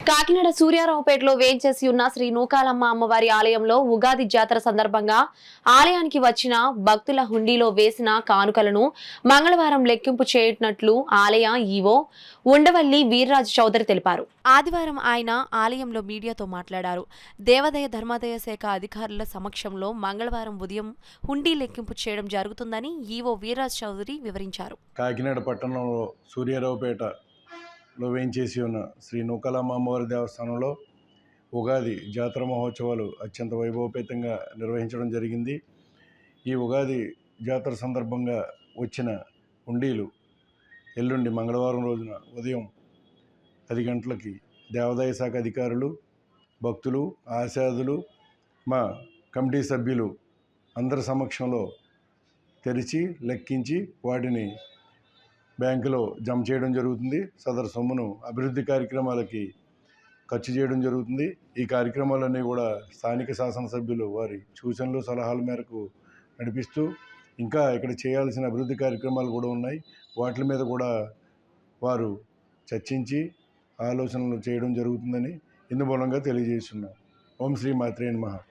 కాకినాడ సూర్యారావుపేటలో వేంచేసి ఉన్న శ్రీ నూకాలమ్మ అమ్మవారి ఆలయంలో ఉగాది జాతర సందర్భంగా ఆలయానికి వచ్చిన భక్తుల హుండీలో వేసిన కానుకలను మంగళవారం లెక్కింపు చేయనున్నట్లు ఆలయ ఈవో ఉండవల్లి వీర్రాజు చౌదరి తెలిపారు. ఆదివారం ఆయన ఆలయంలో మీడియాతో మాట్లాడారు. దేవాదాయ ధర్మాదాయ శాఖ అధికారుల సమక్షంలో మంగళవారం ఉదయం హుండీ లెక్కింపు చేయడం జరుగుతుందని ఈవో వీర్రాజు చౌదరి వివరించారు. కాకినాడ పట్టణంలో సూర్యారావుపేటలో వేయించేసి ఉన్న శ్రీ నూకాలమ్మ అమ్మవారి దేవస్థానంలో ఉగాది జాతర మహోత్సవాలు అత్యంత వైభవపేతంగా నిర్వహించడం జరిగింది. ఈ ఉగాది జాతర సందర్భంగా వచ్చిన హుండీలు ఎల్లుండి మంగళవారం రోజున ఉదయం 10 గంటలకి దేవాదాయ శాఖ అధికారులు, భక్తులు, ఆశాదులు, మా కమిటీ సభ్యులు అందరి సమక్షంలో తెరిచి లెక్కించి వాటిని బ్యాంకులో జమ చేయడం జరుగుతుంది. సదరు సొమ్మును అభివృద్ధి కార్యక్రమాలకి ఖర్చు చేయడం జరుగుతుంది. ఈ కార్యక్రమాలన్నీ కూడా స్థానిక శాసనసభ్యులు వారి సూచనలు సలహాల మేరకు నడిపిస్తూ ఇంకా ఇక్కడ చేయాల్సిన అభివృద్ధి కార్యక్రమాలు కూడా ఉన్నాయి. వాటి మీద కూడా వారు చర్చించి ఆలోచనలు చేయడం జరుగుతుందని ఇందు మూలంగా తెలియజేస్తున్నాం. ఓం శ్రీ మాత్రే నమః.